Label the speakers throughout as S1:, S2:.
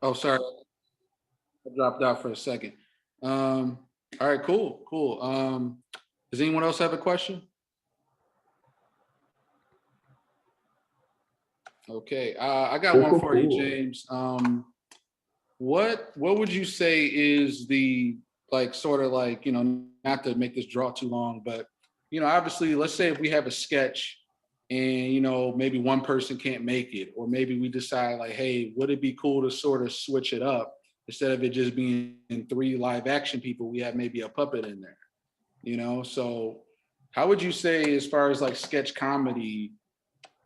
S1: Oh, sorry, I dropped out for a second. All right, cool, cool. Does anyone else have a question? Okay, I got
S2: Cool,
S1: one
S2: cool,
S1: for you,
S2: cool.
S1: James. What would you say is the like sort of like not to make this draw too long, but obviously, let's say if we have a sketch and maybe one person can't make it, or maybe we decide like, hey, would it be cool to sort of switch it up instead of it just being three live action people, we have maybe a puppet in there, So how would you say as far as like sketch comedy,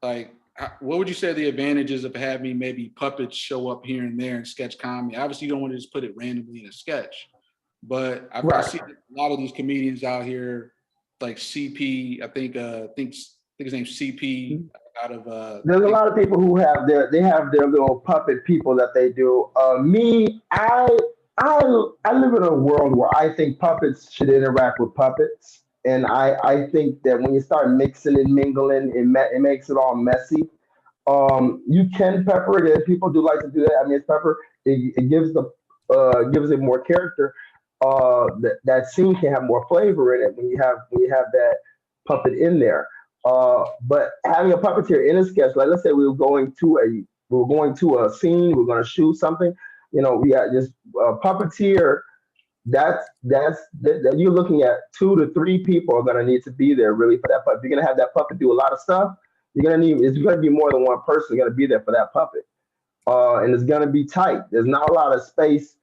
S1: like what would you say are the advantages of having maybe puppets show up here and there in sketch comedy? Obviously, you don't want to just put it randomly in a sketch, but I
S2: Right.
S1: see a lot of these comedians out here, like CP. I think his name's CP out of
S2: There's
S1: I
S2: a
S1: think.
S2: lot of people who have their little puppet people that they do. Me, I live in a world where I think puppets should interact with puppets, and I think that when you start mixing and mingling, it makes it all messy. You can pepper it, and people do like to do that. I mean, it's pepper. It gives it more character. That scene can have more flavor in it when you have that puppet in there. But having a puppeteer in a sketch, like let's say we were going to a scene, we're going to shoot something. We got this puppeteer. That you're looking at 2 to 3 people are going to need to be there really for that puppet. If you're going to have that puppet do a lot of stuff, it's going to be more than one person going to be there for that puppet, and it's going to be tight. There's not a lot of space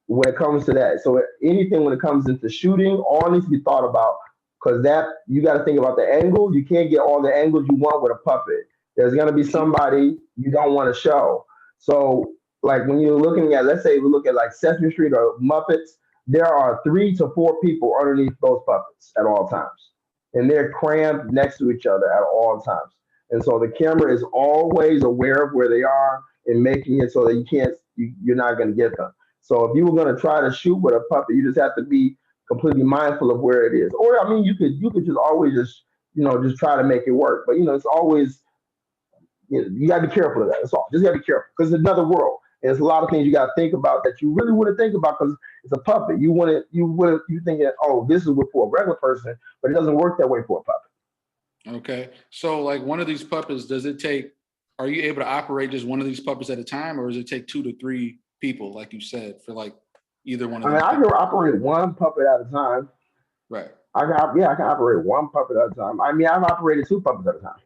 S2: when it comes to that. So anything when it comes into shooting, all needs to be thought about because that you got to think about the angle. You can't get all the angles you want with a puppet. There's gonna be somebody you don't want to show. So like when you're looking at, let's say we look at like Sesame Street or Muppets, there are 3 to 4 people underneath those puppets at all times, and they're crammed next to each other at all times. And so the camera is always aware of where they are and making it so that you're not going to get them. So if you were going to try to shoot with a puppet, you just have to be completely mindful of where it is. Or I mean, you could just always just try to make it work. But it's always you got to be careful of that. That's all. Just got to be careful because it's another world. And there's a lot of things you got to think about that you really wouldn't think about because it's a puppet. You think that this is what for a regular person, but it doesn't work that way for a puppet.
S1: Okay, so like one of these puppets, does it take? Are you able to operate just one of these puppets at a time, or does it take 2 to 3 people, like you said, for like either one
S2: I
S1: of
S2: mean,
S1: these
S2: I
S1: people?
S2: can operate one puppet at a time.
S1: Right.
S2: I can operate one puppet at a time. I mean, I've operated 2 puppets at a time.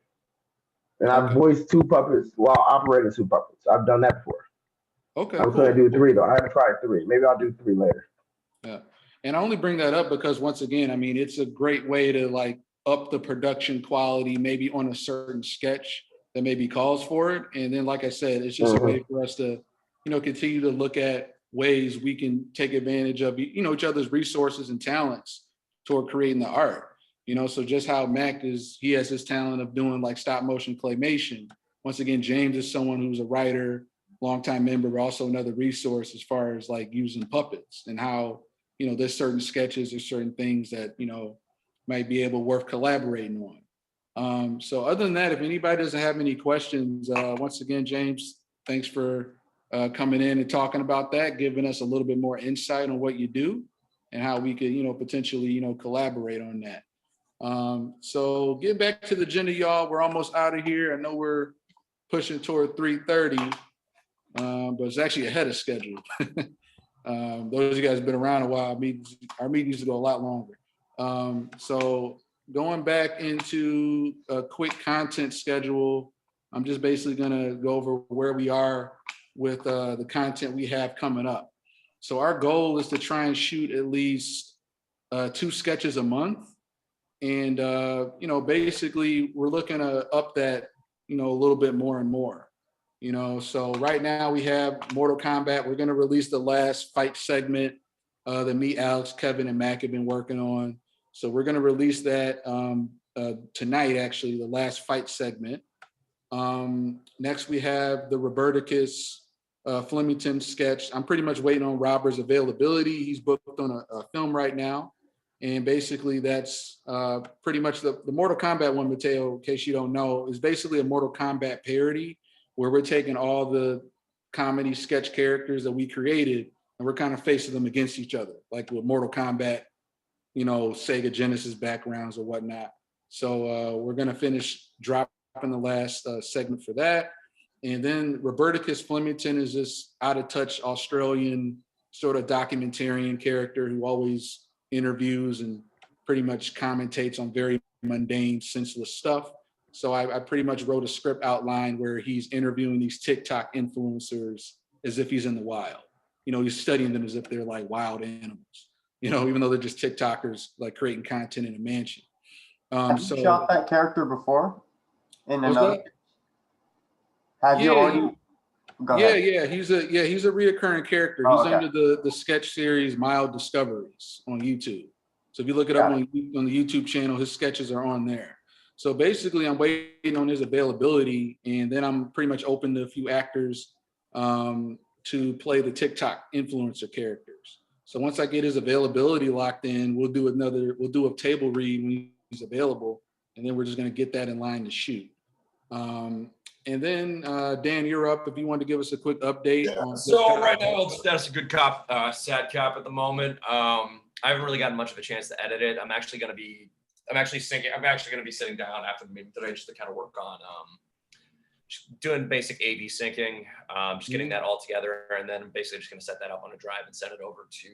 S2: And I've
S1: Okay.
S2: voiced 2 puppets while operating 2 puppets. I've done that before.
S1: Okay.
S2: I'm trying to
S1: Cool.
S2: do
S1: Cool.
S2: 3 though. I haven't tried 3. Maybe I'll do 3 later.
S1: Yeah. And I only bring that up because once again, I mean, it's a great way to like up the production quality, maybe on a certain sketch that maybe calls for it. And then, like I said, it's just a way
S2: Hmm.
S1: for us to, continue to look at ways we can take advantage of, each other's resources and talents toward creating the art. So just how Mac he has his talent of doing like stop motion claymation. Once again, James is someone who's a writer, longtime member, but also another resource as far as like using puppets and how there's certain sketches or certain things that might be able worth collaborating on. So other than that, if anybody doesn't have any questions, once again, James, thanks for coming in and talking about that, giving us a little bit more insight on what you do and how we could potentially collaborate on that. So getting back to the agenda, y'all, we're almost out of here. I know we're pushing toward 3:30, but it's actually ahead of schedule. Those of you guys have been around a while. Our meetings go a lot longer. So going back into a quick content schedule, I'm just basically going to go over where we are with the content we have coming up. So our goal is to try and shoot at least 2 sketches a month, and basically we're looking to up that a little bit more and more. So right now we have Mortal Kombat. We're going to release the last fight segment that me, Alex, Kevin, and Mac have been working on. So we're going to release that tonight, actually, the last fight segment. Next, we have the Roberticus Flemington sketch. I'm pretty much waiting on Robert's availability. He's booked on a film right now. And basically, that's pretty much the Mortal Kombat one, Mateo, in case you don't know, is basically a Mortal Kombat parody where we're taking all the comedy sketch characters that we created, and we're kind of facing them against each other, like with Mortal Kombat, you know, Sega Genesis backgrounds or whatnot. So we're gonna finish dropping the last segment for that. And then Roberticus Flemington is this out of touch Australian sort of documentarian character who always interviews and pretty much commentates on very mundane, senseless stuff. So I pretty much wrote a script outline where he's interviewing these TikTok influencers as if he's in the wild. You know, he's studying them as if they're like wild animals, you know, even though they're just TikTokers like creating content in a mansion.
S3: Have you shot that character before? In another?
S1: That?
S3: Have you already? Go ahead.
S1: Yeah. He's a reoccurring character. He's under the sketch series Mild Discoveries on YouTube. So if you look it up on the YouTube channel, his sketches are on there. So basically, I'm waiting on his availability, and then I'm pretty much open to a few actors to play the TikTok influencer characters. So once I get his availability locked in, we'll do a table read when he's available, and then we're just going to get that in line to shoot. And then Dan, you're up if you want to give us a quick update.
S4: Yeah. So right now, that's a good cop, sad cop at the moment. I haven't really gotten much of a chance to edit it. I'm actually going to be sitting down after the meeting today just to kind of work on just doing basic AV syncing, just getting that all together, and then basically just going to set that up on a drive and send it over to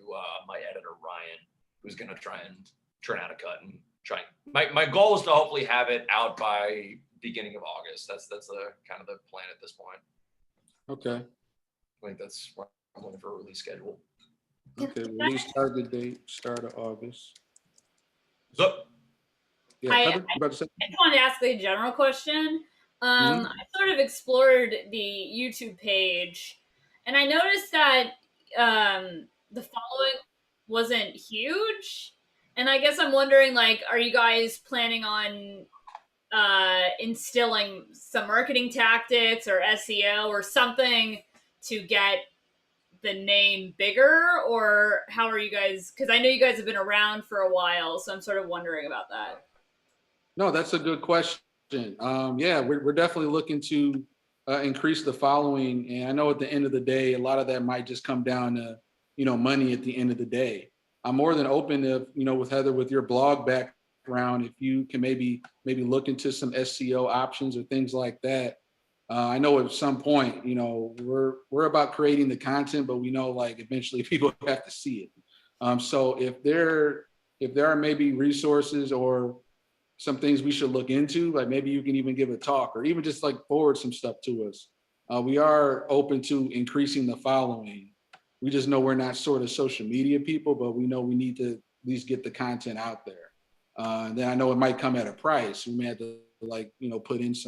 S4: my editor Ryan, who's going to try and turn out a cut and try. My goal is to hopefully have it out by beginning of August. That's the kind of the plan at this point.
S1: Okay.
S4: I think that's what I'm looking for a release schedule.
S1: Okay, release target date, start of August.
S4: What's up?
S1: Yeah,
S5: I just wanted to ask a general question. I sort of explored the YouTube page, and I noticed that the following wasn't huge. And I guess I'm wondering, like, are you guys planning on instilling some marketing tactics or SEO or something to get the name bigger, or how are you guys? Because I know you guys have been around for a while, so I'm sort of wondering about that. No,
S1: that's a good question. Yeah, we're definitely looking to increase the following, and I know at the end of the day, a lot of that might just come down to, you know, money at the end of the day. I'm more than open to, you know, with Heather, with your blog background, if you can maybe look into some SEO options or things like that. I know at some point, you know, we're about creating the content, but we know like eventually people have to see it. So if there are maybe resources or some things we should look into, like maybe you can even give a talk or even just like forward some stuff to us. We are open to increasing the following. We just know we're not sort of social media people, but we know we need to at least get the content out there. And then I know it might come at a price. We may have to like, you know, putting it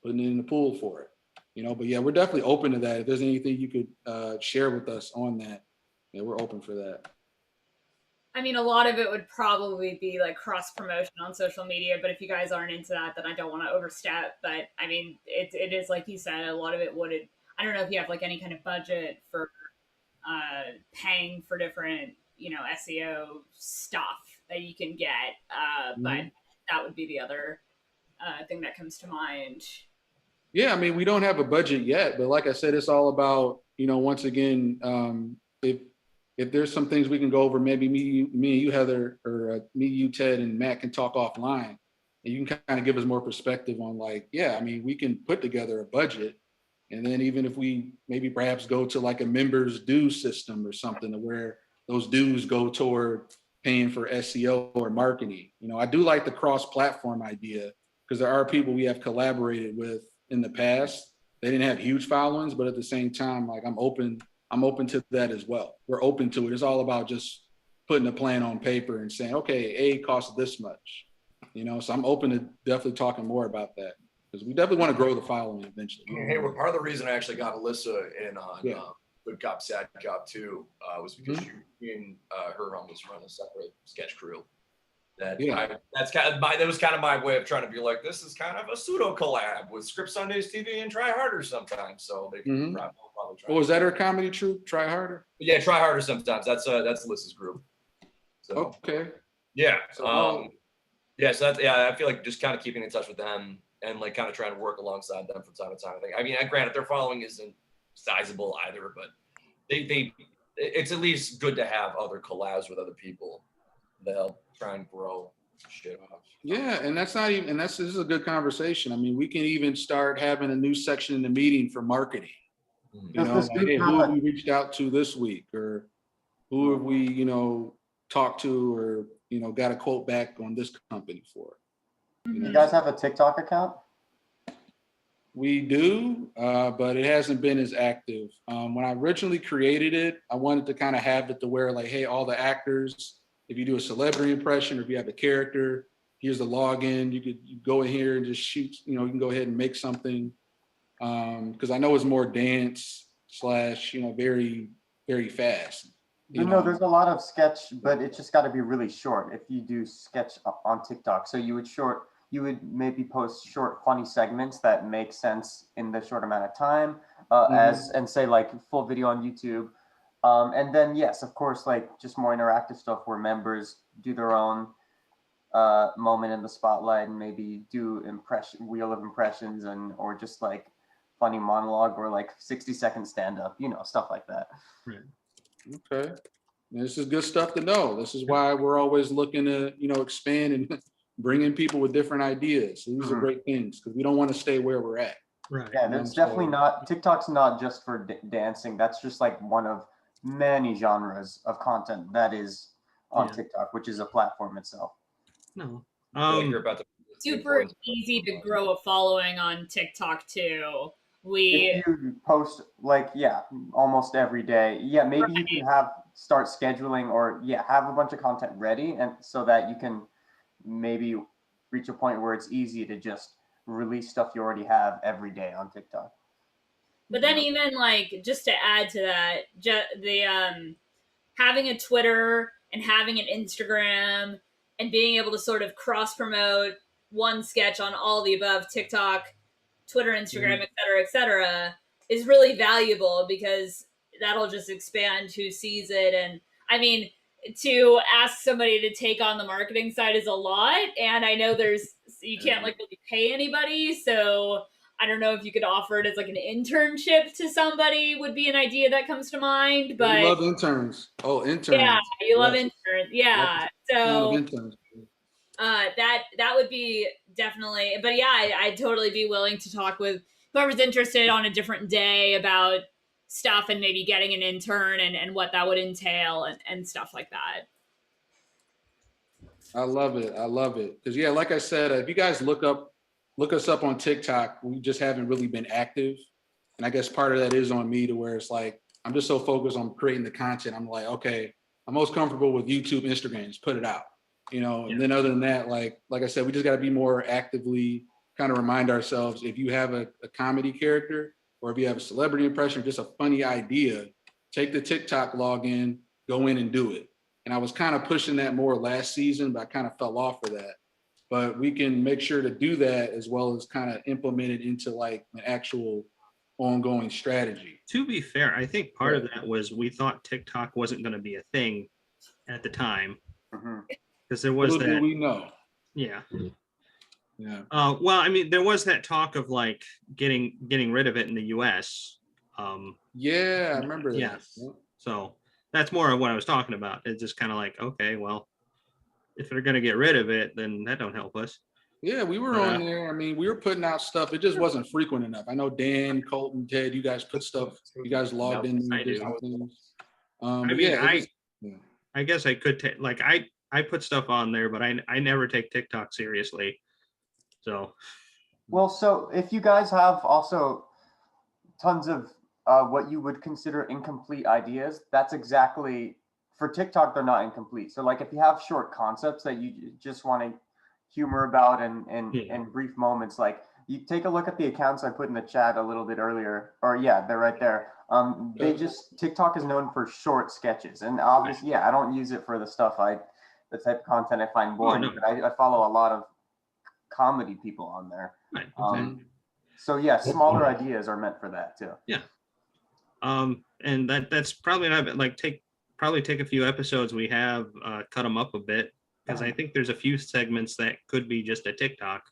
S1: in the pool for it, you know, but yeah, we're definitely open to that. If there's anything you could share with us on that, yeah, we're open for that.
S5: I mean, a lot of it would probably be like cross promotion on social media, but if you guys aren't into that, then I don't want to overstep. But I mean, it is like you said, a lot of it would. I don't know if you have like any kind of budget for paying for different, you know, SEO stuff that you can get, but that would be the other thing that comes to mind.
S1: Yeah, I mean, we don't have a budget yet, but like I said, it's all about, you know, once again, if there's some things we can go over, maybe me and you, Heather, or me, you, Ted, and Matt can talk offline, and you can kind of give us more perspective on like, yeah, I mean, we can put together a budget, and then even if we maybe perhaps go to like a members dues system or something where those dues go toward paying for SEO or marketing. You know, I do like the cross-platform idea because there are people we have collaborated with in the past. They didn't have huge followings, but at the same time, like I'm open to that as well. We're open to it. It's all about just putting a plan on paper and saying, okay, A costs this much, you know? So I'm open to definitely talking more about that because we definitely want to grow the following eventually.
S4: Hey, well, part of the reason I actually got Alyssa in on Good Cop, Sad Cop too was because she and her almost run a separate sketch crew. That was kind of my way of trying to be like, this is kind of a pseudo collab with Script Sundays TV and Try Harder sometimes. So they can probably try.
S1: Oh, is that her comedy troupe? Try Harder?
S4: Yeah, Try Harder sometimes. That's Alyssa's group. So
S1: okay.
S4: Yeah. So I feel like just kind of keeping in touch with them and like kind of trying to work alongside them from time to time. I mean, granted, their following isn't sizable either, but it's at least good to have other collabs with other people that help try and grow shit off.
S1: Yeah, and that's not even, and this is a good conversation. I mean, we can even start having a new section in the meeting for marketing. You
S3: Does
S1: know,
S3: this
S1: like,
S3: group
S1: hey,
S3: have
S1: who have
S3: a-
S1: we reached out to this week, or who have we, you know, talked to, or you know, got a quote back on this company for? You know,
S3: You guys have a TikTok account?
S1: we do, but it hasn't been as active. When I originally created it, I wanted to kind of have it to where like, hey, all the actors, if you do a celebrity impression or if you have a character, here's the login. You go in here and just shoot, you know, you can go ahead and make something. Because I know it's more dance / you know, very, very fast.
S3: You know, there's a lot of sketch, but it just got to be really short. If you do sketch on TikTok, so you would maybe post short, funny segments that make sense in the short amount of time, and say like full video on YouTube, and then yes, of course, like just more interactive stuff where members do their own moment in the spotlight and maybe do wheel of impressions or just like funny monologue or like 60-second stand up, you know, stuff like that.
S6: Right.
S1: Okay. This is good stuff to know. This is why we're always looking to, you know, expand and bring in people with different ideas. So these are great things because we don't want to stay where we're at.
S6: Right.
S3: Yeah, it's definitely not, TikTok's not just for dancing. That's just like one of many genres of content that is on TikTok, which is a platform itself.
S6: No.
S4: You're about to
S5: Super easy to grow a following on TikTok too.
S3: If you post like, almost every day, maybe you can start scheduling or have a bunch of content ready, and so that you can maybe reach a point where it's easy to just release stuff you already have every day on TikTok.
S5: But then even like, just to add to that, having a Twitter and having an Instagram and being able to sort of cross promote one sketch on all the above, TikTok, Twitter, Instagram, et cetera, is really valuable because that'll just expand who sees it. And I mean, to ask somebody to take on the marketing side is a lot. And I know you can't like really pay anybody. So I don't know if you could offer it as like an internship to somebody would be an idea that comes to mind. But
S1: we love interns. Oh, interns.
S5: Yeah, you love interns. Yeah. So
S1: interns.
S5: that would be definitely, but I'd totally be willing to talk with whoever's interested on a different day about stuff and maybe getting an intern and what that would entail and stuff like that.
S1: I love it. I love it. Because like I said, if you guys look us up on TikTok, we just haven't really been active. And I guess part of that is on me to where it's like, I'm just so focused on creating the content. I'm like, okay, I'm most comfortable with YouTube, Instagram, just put it out, you know? And then other than that, like I said, we just got to be more actively kind of remind ourselves, if you have a comedy character or if you have a celebrity impression, just a funny idea, take the TikTok login, go in and do it. And I was kind of pushing that more last season, but I kind of fell off of that. But we can make sure to do that as well as kind of implement it into like an actual ongoing strategy.
S6: To be fair, I think part of that was we thought TikTok wasn't going to be a thing at the time because there was
S1: Little
S6: that.
S1: do we know.
S6: Yeah.
S1: Yeah.
S6: Well, I mean, there was that talk of like getting rid of it in the U.S.
S1: Yeah, I remember that.
S6: Yes. So that's more of what I was talking about. It's just kind of like, okay, well, if they're going to get rid of it, then that don't help us.
S1: Yeah, we were on there. I mean, we were putting out stuff. It just wasn't frequent enough. I know Dan, Colton, Ted, you guys put stuff. You guys logged in.
S6: I do.
S1: Things.
S6: I mean, I guess I could take like I put stuff on there, but I never take TikTok seriously. So.
S3: Well, so if you guys have also tons of what you would consider incomplete ideas, that's exactly for TikTok. They're not incomplete. So like if you have short concepts that you just want to humor about and brief moments, like you take a look at the accounts I put in the chat a little bit earlier, or they're right there. TikTok is known for short sketches, and obviously, I don't use it for the type of content I find boring, but I follow a lot of comedy people on there.
S6: Right.
S3: So smaller ideas are meant for that too.
S6: Yeah. And that's probably not like take a few episodes we have, cut them up a bit, because I think there's a few segments that could be just a TikTok.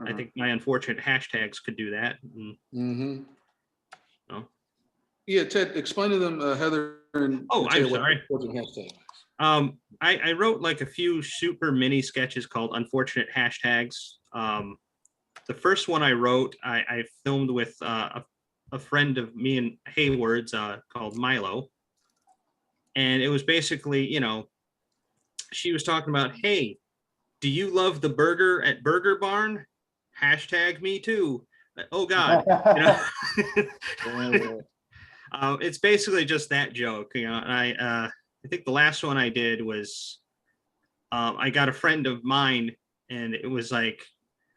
S6: I think my unfortunate hashtags could do that.
S1: Yeah, Ted, explain to them, Heather and
S6: Oh, I'm
S1: Mateo,
S6: sorry.
S1: what the hashtag.
S6: I wrote like a few super mini sketches called Unfortunate Hashtags. The first one I wrote, I filmed with a friend of me and Hayward's called Milo. And it was basically, you know, she was talking about, hey, do you love the burger at Burger Barn? Hashtag me too. Oh God. You know? It's basically just that joke, you know. And I think the last one I did was I got a friend of mine, and it was like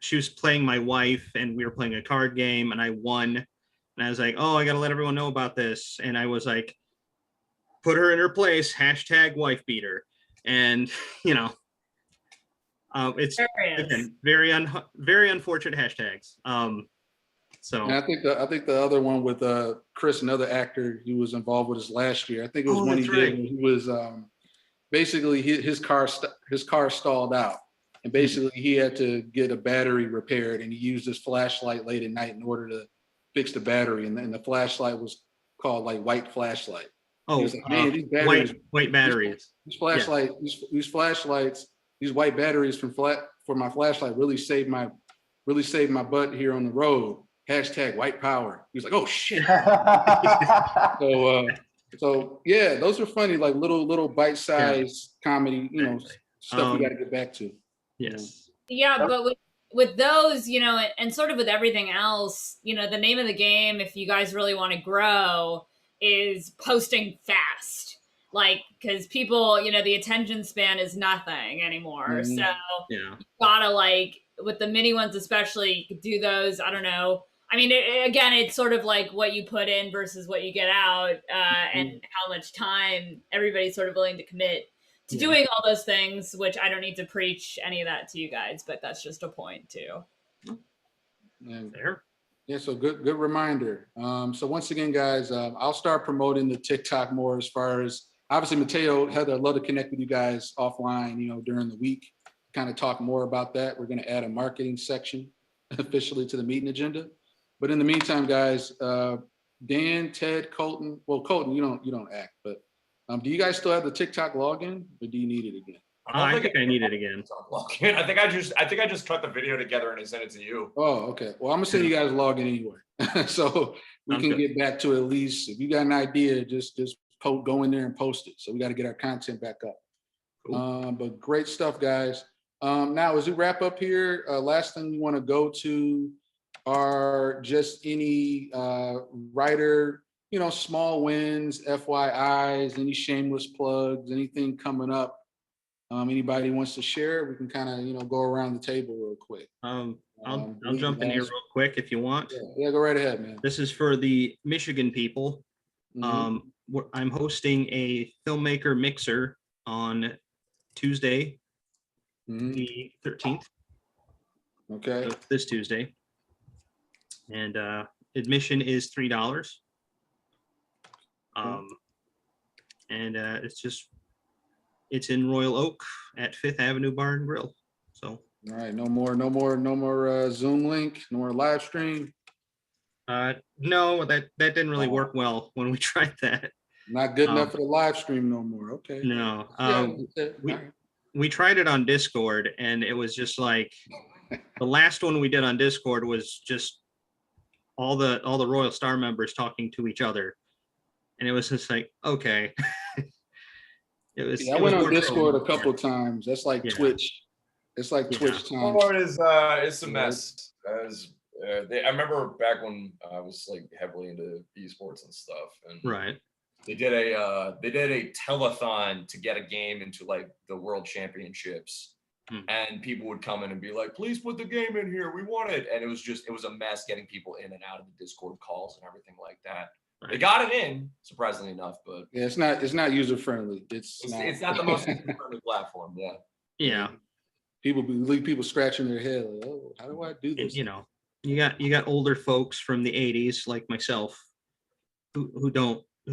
S6: she was playing my wife, and we were playing a card game, and I won. And I was like, oh, I got to let everyone know about this. And I was like, put her in her place, hashtag wife beater. And, you know, it's again, very unfortunate hashtags. So
S1: And I think the other one with Chris, another actor he was involved with us last year. I think it was one he
S6: that's
S1: did
S6: right.
S1: when he was basically his car stalled out, and basically he had to get a battery repaired, and he used his flashlight late at night in order to fix the battery, and then the flashlight was called like white flashlight. He was like, man, these batteries,
S6: white batteries.
S1: these flashlight, these flashlights, these white batteries for my flashlight really saved my butt here on the road. Hashtag white power. He was like, oh shit. So yeah, those are funny, like little bite-sized comedy, you know, stuff we got to get back to.
S6: Yes.
S5: Yeah, but with those, you know, and sort of with everything else, you know, the name of the game, if you guys really want to grow, is posting fast. Like, because people, you know, the attention span is nothing anymore.
S1: Mhm.
S5: So you gotta, like, with the mini ones especially, you could do those. I don't know. I mean, again, it's sort of like what you put in versus what you get out, and how much time everybody's sort of willing to commit to doing all those things, which I don't need to preach any of that to you guys, but that's just a point too.
S6: There.
S1: Yeah, so good reminder. So once again, guys, I'll start promoting the TikTok more as far as, obviously, Mateo, Heather, I'd love to connect with you guys offline, you know, during the week, kind of talk more about that. We're going to add a marketing section officially to the meeting agenda. But in the meantime, guys, Dan, Ted, Colton, well, Colton, you don't act, but do you guys still have the TikTok login, or do you need it again?
S6: I think I need it again.
S4: I think I just cut the video together and I sent it to you.
S1: Oh, okay. Well, I'm gonna send you guys login anyway, so we can get back to at least, if you got an idea, just go in there and post it. So we got to get our content back up.
S6: Cool.
S1: But great stuff, guys. Now, as we wrap up here, last thing we want to go to are just any writer, you know, small wins, FYIs, any shameless plugs, anything coming up. Anybody wants to share? We can kind of, you know, go around the table real quick.
S6: I'll jump in here real quick if you want.
S1: Yeah, go right ahead, man.
S6: This is for the Michigan people. I'm hosting a filmmaker mixer on Tuesday, the 13th.
S1: Okay.
S6: So this Tuesday. And admission is $3. And it's in Royal Oak at 5th Avenue Bar and Grill. So
S1: all right, no more Zoom link, no more live stream.
S6: No, that didn't really work well when we tried that.
S1: Not good enough for the live stream no more. Okay.
S6: No. We tried it on Discord, and it was just like the last one we did on Discord was just all the Royal Star members talking to each other, and it was just like, okay.
S1: I went on Discord a couple of times. That's like Twitch. It's like Twitch time.
S4: Discord is it's a mess. I remember back when I was like heavily into esports and stuff, and they did a telethon to get a game into like the World Championships, and people would come in and be like, "Please put the game in here. We want it." And it was a mess getting people in and out of the Discord calls and everything like that. They got it in, surprisingly enough, but
S1: yeah, it's not user friendly. It's
S4: not the most user friendly platform.
S6: Yeah.
S1: People scratching their head like, oh, how do I do this?
S6: You know, you got older folks from the 80s like myself who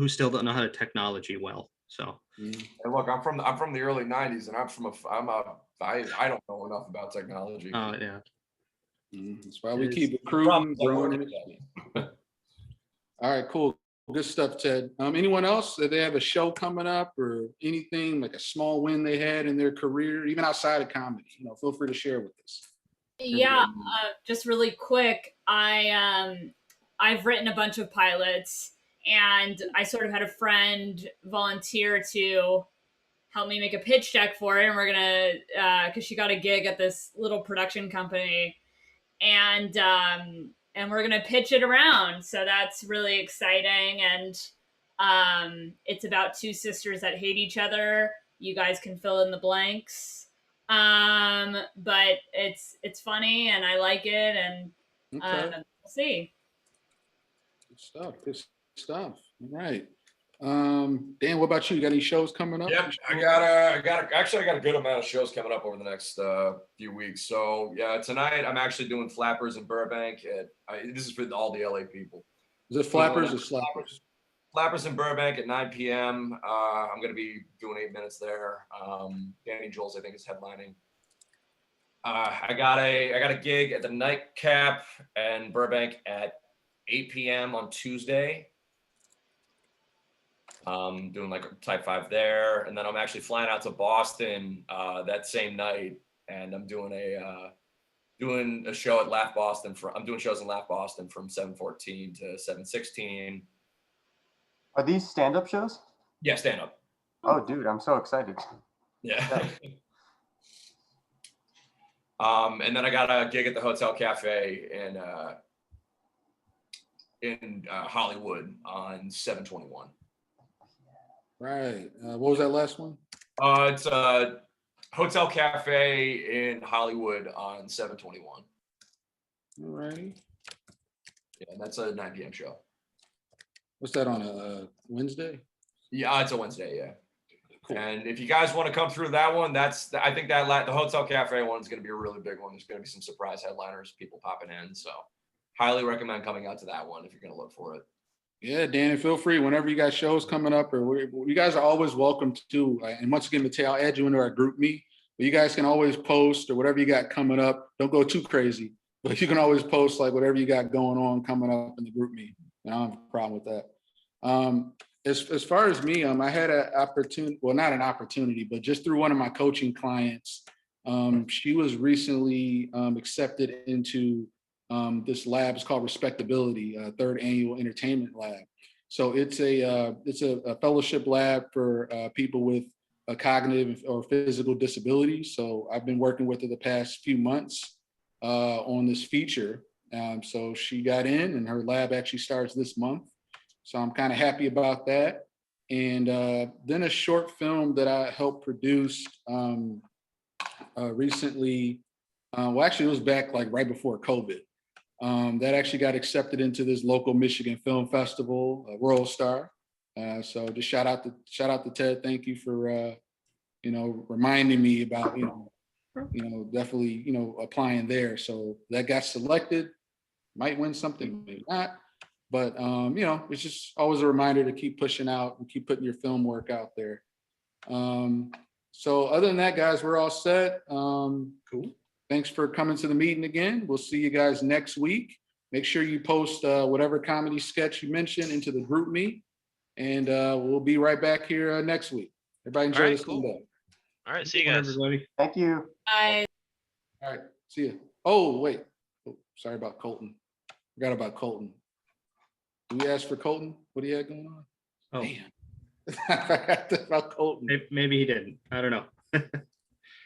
S6: still don't know how to technology well. So
S4: and look, I'm from the early 90s, and I don't know enough about technology.
S6: Oh yeah.
S1: That's why we keep recruiting, growing. All right, cool. good stuff, Ted. Anyone else that they have a show coming up or anything like a small win they had in their career, even outside of comedy? Feel free to share with us.
S5: Yeah, just really quick. I've written a bunch of pilots, and I sort of had a friend volunteer to help me make a pitch deck for it. And we're gonna, because she got a gig at this little production company, and we're gonna pitch it around. So that's really exciting. And it's about two sisters that hate each other. You guys can fill in the blanks. But it's funny and I like it, and
S1: Okay.
S5: we'll see.
S1: Good stuff. Good stuff. All right. Dan, what about you? You got any shows coming up?
S4: Yep, I got a good amount of shows coming up over the next few weeks. So yeah, tonight I'm actually doing Flappers in Burbank. This is for all the LA people.
S1: Is it Flappers or Slappers?
S4: Flappers in Burbank at 9 p.m. I'm going to be doing 8 minutes there. Danny Jules, I think, is headlining. I got a gig at the Nightcap in Burbank at 8 p.m. on Tuesday. Doing like type 5 there, and then I'm actually flying out to Boston that same night, and I'm doing a show at Laugh Boston. I'm doing shows in Laugh Boston from 7:14 to 7:16.
S3: Are these stand-up shows?
S4: Yeah, stand up.
S3: Oh, dude, I'm so excited.
S4: Yeah. And then I got a gig at the Hotel Cafe in Hollywood on 7/21.
S1: Right. What was that last one?
S4: It's a Hotel Cafe in Hollywood on 7/21.
S1: All right.
S4: Yeah, that's a 9 p.m. show.
S1: What's that on a Wednesday?
S4: Yeah, it's a Wednesday. Yeah.
S1: Cool.
S4: And if you guys want to come through that one, I think that the Hotel Cafe one is going to be a really big one. There's going to be some surprise headliners, people popping in. So highly recommend coming out to that one if you're going to look for it.
S1: Yeah, Danny, feel free whenever you got shows coming up, or you guys are always welcome to. And once again, Mateo, I'll add you into our group meet. But you guys can always post or whatever you got coming up. Don't go too crazy, but you can always post like whatever you got going on coming up in the group meet. I don't have a problem with that. As far as me, I had an opportunity, well, not an opportunity, but just through one of my coaching clients, she was recently accepted into this lab. Is called Respectability, third annual entertainment lab. So it's a fellowship lab for people with a cognitive or physical disability. So I've been working with her the past few months on this feature. So she got in, and her lab actually starts this month. So I'm kind of happy about that. And then a short film that I helped produce recently. Well, actually, it was back like right before COVID. That actually got accepted into this local Michigan Film Festival, World Star. So just shout out to Ted. Thank you for reminding me about definitely applying there. So that got selected. Might win something, maybe not. But it's just always a reminder to keep pushing out and keep putting your film work out there. So other than that, guys, we're all set. Cool. Thanks for coming to the meeting again. We'll see you guys next week. Make sure you post whatever comedy sketch you mentioned into the group meet, and we'll be right back here next week. Everybody enjoy this Sunday.
S7: All right, see you guys.
S6: Everybody.
S3: Thank you.
S5: Bye.
S1: All right, see you. Oh, wait. Oh, sorry about Colton. Forgot about Colton. Did we ask for Colton? What do you had going on?
S6: Oh,
S1: Damn. I forgot about Colton.
S6: maybe he didn't. I don't know.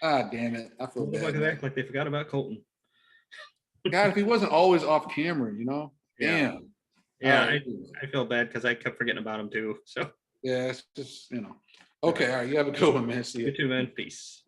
S1: Ah, damn it. I feel bad.
S6: Like they forgot about Colton.
S1: God, if he wasn't always off camera,
S6: Yeah.
S1: Damn.
S6: Yeah,
S1: All right.
S6: I feel bad because I kept forgetting about him too. So
S1: Yeah, it's just, Okay, all right. You have a good one, man. See you.
S6: you too, man. Peace.